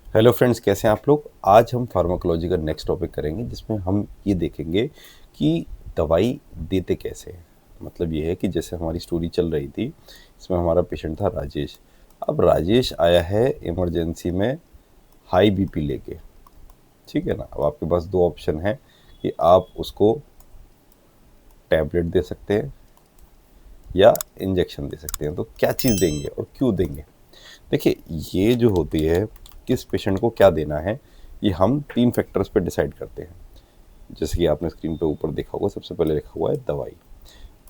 Hello friends, कैसे हैं आप लोग। आज हम फार्माकोलॉजी का नेक्स्ट टॉपिक करेंगे जिसमें हम ये देखेंगे कि दवाई देते कैसे हैं। मतलब ये है कि जैसे हमारी स्टोरी चल रही थी, इसमें हमारा पेशेंट था राजेश। अब राजेश आया है इमरजेंसी में हाई बीपी लेके। ठीक है ना। अब आपके पास दो ऑप्शन है कि आप उसको टैबलेट दे सकते हैं या इंजेक्शन दे सकते हैं। तो क्या चीज़ देंगे और क्यों देंगे। देखिए, ये जो होती है किस पेशेंट को क्या देना है, ये हम 3 फैक्टर्स पे डिसाइड करते हैं। जैसे कि आपने स्क्रीन पे ऊपर देखा होगा, सबसे पहले लिखा हुआ है दवाई।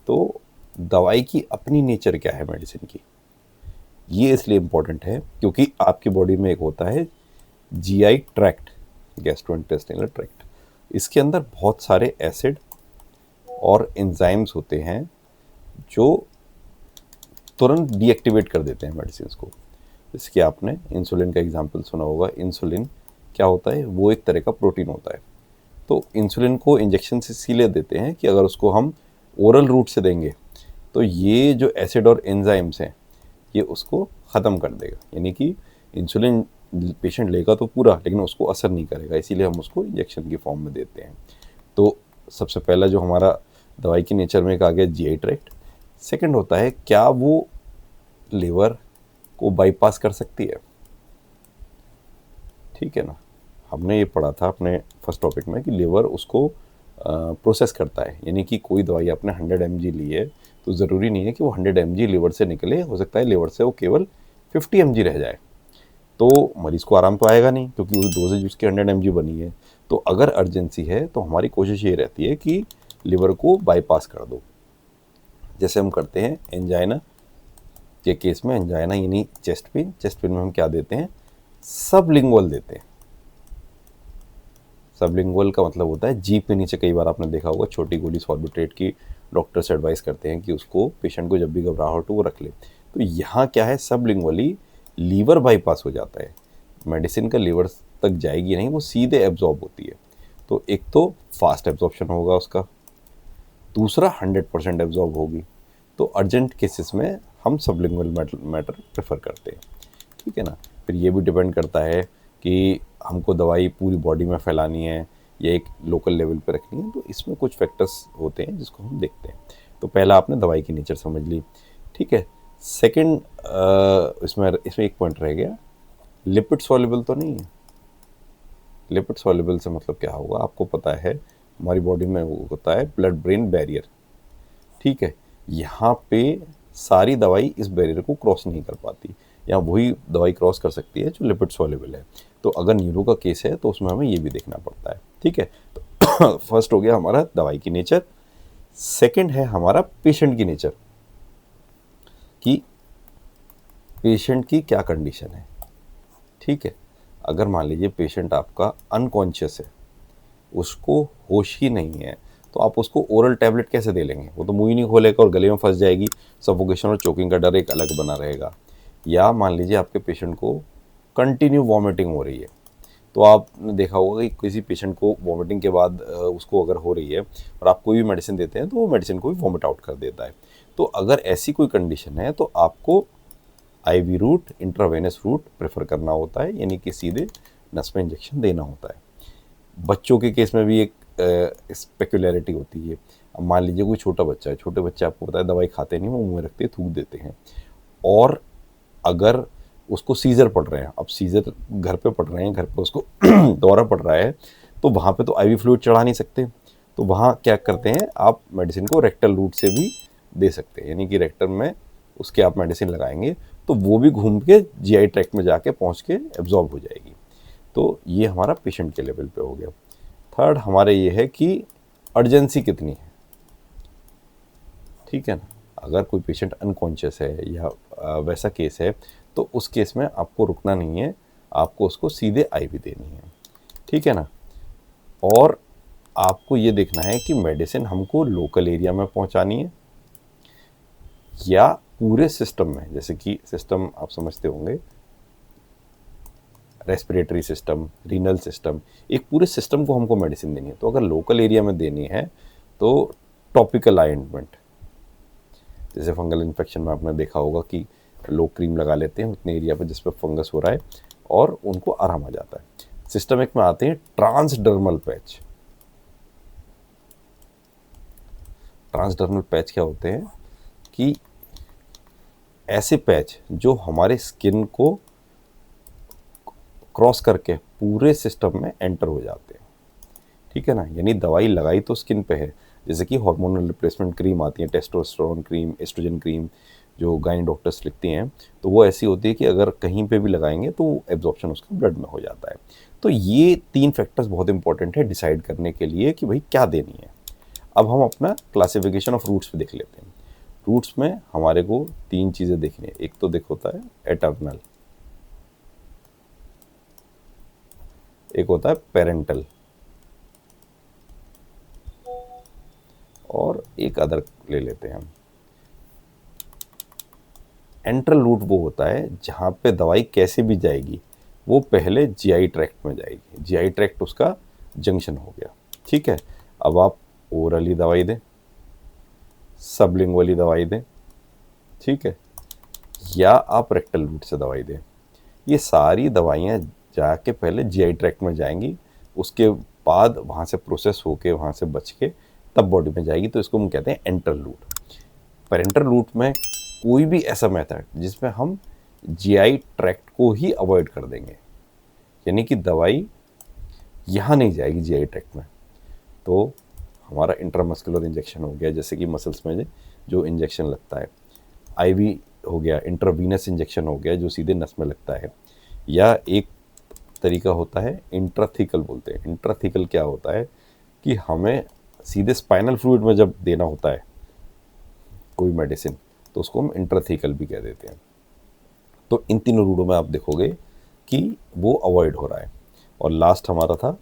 तो दवाई की अपनी नेचर क्या है मेडिसिन की, ये इसलिए इम्पोर्टेंट है क्योंकि आपकी बॉडी में एक होता है जीआई ट्रैक्ट, गैस्ट्रोइंटेस्टिनल ट्रैक्ट। इसके अंदर बहुत सारे एसिड और एंजाइम्स होते हैं जो तुरंत डीएक्टिवेट कर देते हैं मेडिसिन को। जैसे कि आपने इंसुलिन का एग्जांपल सुना होगा। इंसुलिन क्या होता है, वो एक तरह का प्रोटीन होता है। तो इंसुलिन को इंजेक्शन से इसीलिए देते हैं कि अगर उसको हम ओरल रूट से देंगे तो ये जो एसिड और एंजाइम्स हैं ये उसको ख़त्म कर देगा। यानी कि इंसुलिन पेशेंट लेगा तो पूरा, लेकिन उसको असर नहीं करेगा, इसीलिए हम उसको इंजेक्शन की फॉर्म में देते हैं। तो सबसे पहला जो हमारा दवाई की नेचर में एक आ गया जीआई ट्रैक्ट। सेकंड होता है क्या वो लिवर को बाईपास कर सकती है। ठीक है ना। हमने ये पढ़ा था अपने फर्स्ट टॉपिक में कि लिवर उसको प्रोसेस करता है। यानी कि कोई दवाई आपने 100 mg ली है तो ज़रूरी नहीं है कि वो 100 mg लिवर से निकले। हो सकता है लिवर से वो केवल 50 mg रह जाए, तो मरीज़ को आराम तो आएगा नहीं क्योंकि उस डोजेज उसकी 100 mg बनी है। तो अगर अर्जेंसी है तो हमारी कोशिश ये रहती है कि लिवर को बाईपास कर दो। जैसे हम करते हैं एंजाइना के केस में, एंजाइना यानी चेस्ट पेन में हम क्या देते हैं, सबलिंगुअल देते हैं। सबलिंगुअल का मतलब होता है जीभ के नीचे। कई बार आपने देखा होगा छोटी गोली सॉर्बिट्रेट की डॉक्टर्स एडवाइस करते हैं कि उसको पेशेंट को जब भी घबराहट हो वो रख ले। तो यहाँ क्या है, सबलिंगुअली लीवर बाईपास हो जाता है। मेडिसिन का लीवर तक जाएगी नहीं, वो सीधे एब्जॉर्ब होती है। तो एक तो फास्ट एब्जॉर्प्शन होगा उसका, दूसरा 100% एब्जॉर्ब होगी। तो अर्जेंट केसेस में हम सबलिंगुअल मैटर प्रेफर करते हैं। ठीक है ना। फिर ये भी डिपेंड करता है कि हमको दवाई पूरी बॉडी में फैलानी है या एक लोकल लेवल पे रखनी है। तो इसमें कुछ फैक्टर्स होते हैं जिसको हम देखते हैं। तो पहला आपने दवाई की नेचर समझ ली। ठीक है। सेकंड, इसमें इसमें एक पॉइंट रह गया, लिपिड सॉल्युबल तो नहीं है। लिपिड सॉल्युबल से मतलब क्या होगा, आपको पता है हमारी बॉडी में वो होता है ब्लड ब्रेन बैरियर। ठीक है। यहाँ पे सारी दवाई इस बैरियर को क्रॉस नहीं कर पाती, या वही दवाई क्रॉस कर सकती है जो लिपिड सॉल्युबल है। तो अगर न्यूरो का केस है तो उसमें हमें ये भी देखना पड़ता है। ठीक है। तो फर्स्ट हो गया हमारा दवाई की नेचर। सेकंड है हमारा पेशेंट की नेचर, कि पेशेंट की क्या कंडीशन है। ठीक है। अगर मान लीजिए पेशेंट आपका अनकॉन्शियस है, उसको होश ही नहीं है, तो आप उसको ओरल टैबलेट कैसे दे लेंगे। वो तो मुंह ही नहीं खोलेगा और गले में फंस जाएगी। सफोकेशन और चोकिंग का डर एक अलग बना रहेगा। या मान लीजिए आपके पेशेंट को कंटिन्यू वॉमिटिंग हो रही है, तो आपने देखा होगा कि किसी पेशेंट को वॉमिटिंग के बाद उसको अगर हो रही है और आप कोई भी मेडिसिन देते हैं तो वो मेडिसिन को भी वॉमिट आउट कर देता है। तो अगर ऐसी कोई कंडीशन है तो आपको IV route, intravenous route prefer करना होता है, यानी कि सीधे नस में इंजेक्शन देना होता है। बच्चों के केस में भी एक स्पेकुलरिटी होती है। अब मान लीजिए कोई छोटा बच्चा है, छोटे बच्चे आपको पता है दवाई खाते नहीं, वो मुंह में रखते थूक देते हैं। और अगर उसको सीजर पड़ रहे हैं, अब सीजर घर पे पड़ रहे हैं, घर पे उसको दौरा पड़ रहा है, तो वहाँ पे तो आईवी फ्लूइड चढ़ा नहीं सकते। तो वहाँ क्या करते हैं, आप मेडिसिन को रेक्टल रूट से भी दे सकते हैं, यानी कि रेक्टम में उसके आप मेडिसिन लगाएंगे तो वो भी घूम के जीआई ट्रैक्ट में जाके पहुँच के एब्जॉर्ब हो जाएगी। तो ये हमारा पेशेंट के लेवल पे हो गया। थर्ड हमारे ये है कि अर्जेंसी कितनी है। ठीक है ना। अगर कोई पेशेंट अनकॉन्शियस है या वैसा केस है तो उस केस में आपको रुकना नहीं है, आपको उसको सीधे आईवी देनी है। ठीक है ना। और आपको ये देखना है कि मेडिसिन हमको लोकल एरिया में पहुंचानी है या पूरे सिस्टम में। जैसे कि सिस्टम आप समझते होंगे, रेस्पिरेटरी सिस्टम, रीनल सिस्टम, एक पूरे सिस्टम को हमको मेडिसिन देनी है। तो अगर लोकल एरिया में देनी है तो टॉपिकल ऑइंटमेंट, जैसे फंगल इन्फेक्शन में आपने देखा होगा कि लोग क्रीम लगा लेते हैं उतने एरिया पर जिस पर फंगस हो रहा है, और उनको आराम आ जाता है। सिस्टमिक में आते हैं ट्रांसडर्मल पैच। ट्रांसडर्मल पैच क्या होते हैं कि ऐसे पैच जो हमारे स्किन को क्रॉस करके पूरे सिस्टम में एंटर हो जाते हैं, ठीक है ना। यानी दवाई लगाई तो स्किन पे है, जैसे कि हार्मोनल रिप्लेसमेंट क्रीम आती है, टेस्टोस्टेरोन क्रीम, एस्ट्रोजन क्रीम, जो गाइन डॉक्टर्स लिखती हैं, तो वो ऐसी होती है कि अगर कहीं पे भी लगाएंगे तो एब्जॉर्प्शन उसका ब्लड में हो जाता है। तो ये 3 फैक्टर्स बहुत इंपॉर्टेंट है डिसाइड करने के लिए कि भाई क्या देनी है। अब हम अपना क्लासिफिकेशन ऑफ रूट्स पे देख लेते हैं। रूट्स में हमारे को 3 चीज़ें देखनी है। एक तो होता है एटर्नल, एक होता है पेरेंटल, और एक अदर ले लेते हैं हम। एंट्रल रूट वो होता है जहाँ पे दवाई कैसे भी जाएगी, वो पहले जीआई ट्रैक्ट में जाएगी। जीआई ट्रैक्ट उसका जंक्शन हो गया, ठीक है। अब आप ओरली दवाई दें, सबलिंगुअली दवाई दें, ठीक है, या आप रेक्टल रूट से दवाई दें, ये सारी दवाइयाँ जाके पहले जीआई ट्रैक्ट में जाएंगी, उसके बाद वहाँ से प्रोसेस होके वहाँ से बच के तब बॉडी में जाएगी। तो इसको हम कहते हैं एंट्रल रूट। पेरेंटल रूट में कोई भी ऐसा मेथड जिसमें हम जीआई ट्रैक्ट को ही अवॉइड कर देंगे, यानी कि दवाई यहाँ नहीं जाएगी जीआई ट्रैक्ट में, तो हमारा इंट्रामस्कुलर इंजेक्शन हो गया, जैसे कि मसल्स में जो इंजेक्शन लगता है, आईवी हो गया, इंट्रावीनस इंजेक्शन हो गया जो सीधे नस में लगता है, या एक तरीका होता है इंट्राथिकल बोलते हैं। इंट्राथिकल क्या होता है कि हमें सीधे स्पाइनल फ्लूइड में जब देना होता है कोई मेडिसिन, तो उसको हम इंट्राथिकल भी कह देते हैं। तो इन तीनों रूटों में आप देखोगे कि वो अवॉइड हो रहा है। और लास्ट हमारा था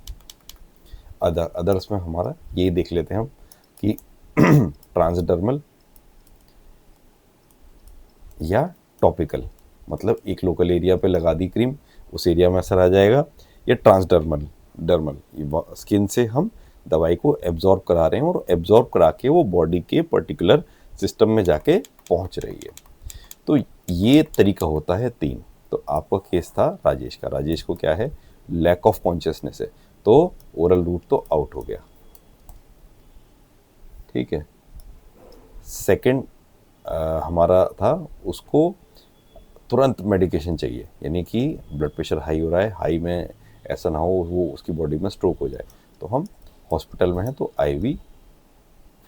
अदर्स में हमारा यही देख लेते हैं हम कि ट्रांसडर्मल या टॉपिकल, मतलब एक लोकल एरिया पे लगा दी क्रीम, उस एरिया में असर आ जाएगा, या ट्रांसडर्मल स्किन से हम दवाई को एब्जॉर्ब करा रहे हैं और एब्जॉर्ब करा के वो बॉडी के पर्टिकुलर सिस्टम में जाके पहुंच रही है। तो ये तरीका होता है 3। तो आपका केस था राजेश का, राजेश को क्या है, लैक ऑफ कॉन्शियसनेस है, तो ओरल रूट तो आउट हो गया, ठीक है। सेकंड हमारा था उसको तुरंत मेडिकेशन चाहिए, यानी कि ब्लड प्रेशर हाई हो रहा है, हाई में ऐसा ना हो वो उसकी बॉडी में स्ट्रोक हो जाए, तो हम हॉस्पिटल में हैं तो आईवी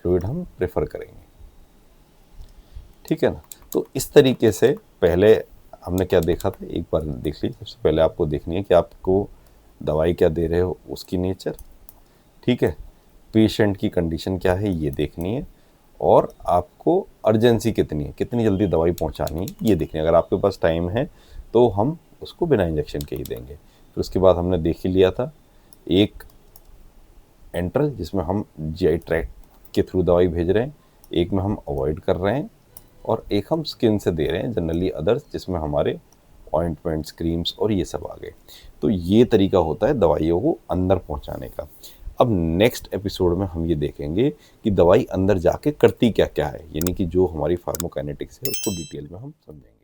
फ्लूइड हम प्रेफर करेंगे, ठीक है ना। तो इस तरीके से पहले हमने क्या देखा था, एक बार देख ली। सबसे पहले आपको देखनी है कि आपको दवाई क्या दे रहे हो, उसकी नेचर, ठीक है, पेशेंट की कंडीशन क्या है ये देखनी है, और आपको अर्जेंसी कितनी है, कितनी जल्दी दवाई पहुंचानी है ये देखनी है। अगर आपके पास टाइम है तो हम उसको बिना इंजेक्शन के ही देंगे। फिर उसके बाद हमने देख ही लिया था एक एंट्रल जिसमें हम जीआई ट्रैक्ट के थ्रू दवाई भेज रहे हैं, एक में हम अवॉइड कर रहे हैं, और एक हम स्किन से दे रहे हैं जनरली अदर्स, जिसमें हमारे ऑइंटमेंट्स, क्रीम्स और ये सब आ गए। तो ये तरीका होता है दवाइयों को अंदर पहुंचाने का। अब नेक्स्ट एपिसोड में हम ये देखेंगे कि दवाई अंदर जाके करती क्या क्या है, यानी कि जो हमारी फार्माकोकाइनेटिक्स है उसको डिटेल में हम समझेंगे।